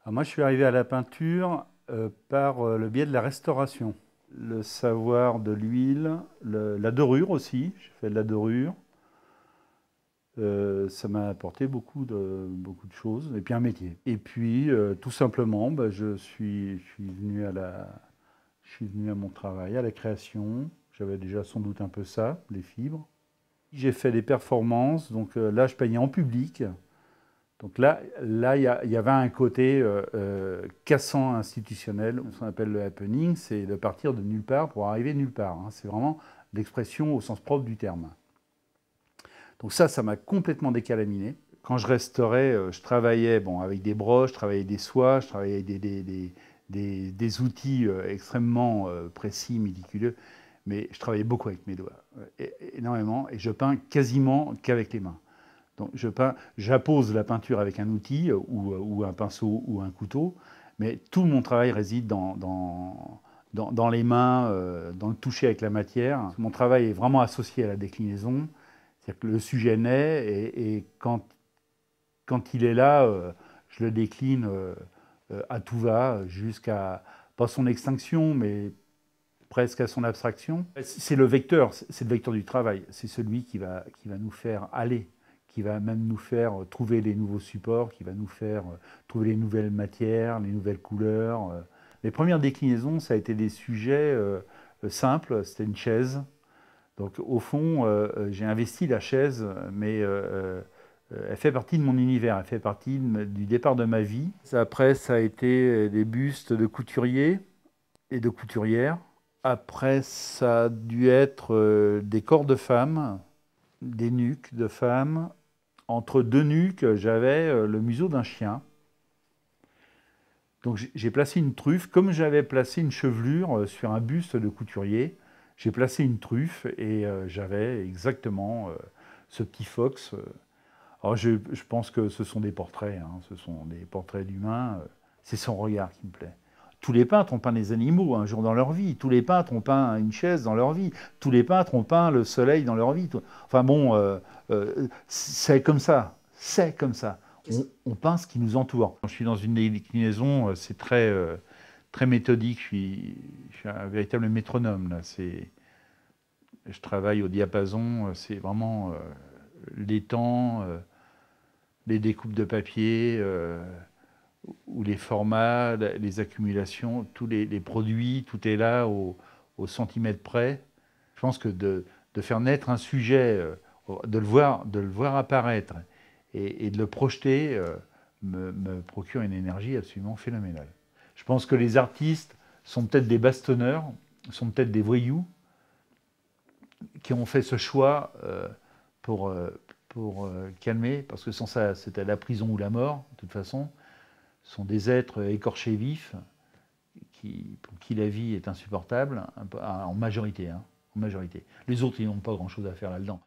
Alors moi, je suis arrivé à la peinture par le biais de la restauration. Le savoir de l'huile, la dorure aussi, j'ai fait de la dorure. Ça m'a apporté beaucoup de choses, et puis un métier. Et puis, tout simplement, bah, je suis venu à mon travail, à la création. J'avais déjà sans doute un peu ça, les fibres. J'ai fait des performances, donc là, je peignais en public. Donc là, il y avait un côté cassant institutionnel, ce qu'on appelle le happening, c'est de partir de nulle part pour arriver nulle part, hein. C'est vraiment l'expression au sens propre du terme. Donc ça m'a complètement décalaminé. Quand je restaurais, je travaillais avec des broches, je travaillais des soies, je travaillais avec des outils extrêmement précis, méticuleux, mais je travaillais beaucoup avec mes doigts, énormément, et je peins quasiment qu'avec les mains. Donc j'appose la peinture avec un outil ou un pinceau ou un couteau, mais tout mon travail réside dans les mains, dans le toucher avec la matière. Mon travail est vraiment associé à la déclinaison, c'est-à-dire que le sujet naît et quand il est là, je le décline à tout va jusqu'à, pas son extinction, mais presque à son abstraction. C'est le vecteur du travail. C'est celui qui va nous faire aller, qui va même nous faire trouver les nouveaux supports, qui va nous faire trouver les nouvelles matières, les nouvelles couleurs. Les premières déclinaisons, ça a été des sujets simples. C'était une chaise. Donc au fond, j'ai investi la chaise, mais elle fait partie de mon univers, elle fait partie du départ de ma vie. Après, ça a été des bustes de couturiers et de couturières. Après, ça a dû être des corps de femmes, des nuques de femmes. Entre deux nuques, j'avais le museau d'un chien. Donc j'ai placé une truffe, comme j'avais placé une chevelure sur un buste de couturier, j'ai placé une truffe et j'avais exactement ce petit fox. Alors je pense que ce sont des portraits, hein, ce sont des portraits d'humains. C'est son regard qui me plaît. Tous les peintres ont peint des animaux un jour dans leur vie. Tous les peintres ont peint une chaise dans leur vie. Tous les peintres ont peint le soleil dans leur vie. Enfin bon, c'est comme ça. C'est comme ça. On peint ce qui nous entoure. Quand je suis dans une déclinaison, c'est très méthodique. Je suis un véritable métronome, là. Je travaille au diapason. C'est vraiment les temps, les découpes de papier, ou les formats, les accumulations, tous les produits, tout est là au centimètre près. Je pense que de faire naître un sujet, de le voir apparaître et de le projeter me procure une énergie absolument phénoménale. Je pense que les artistes sont peut-être des bastonneurs, sont peut-être des voyous qui ont fait ce choix pour, euh, pour calmer, parce que sans ça, c'était la prison ou la mort, de toute façon. Ce sont des êtres écorchés vifs pour qui la vie est insupportable, en majorité, hein, en majorité. Les autres, ils n'ont pas grand-chose à faire là-dedans.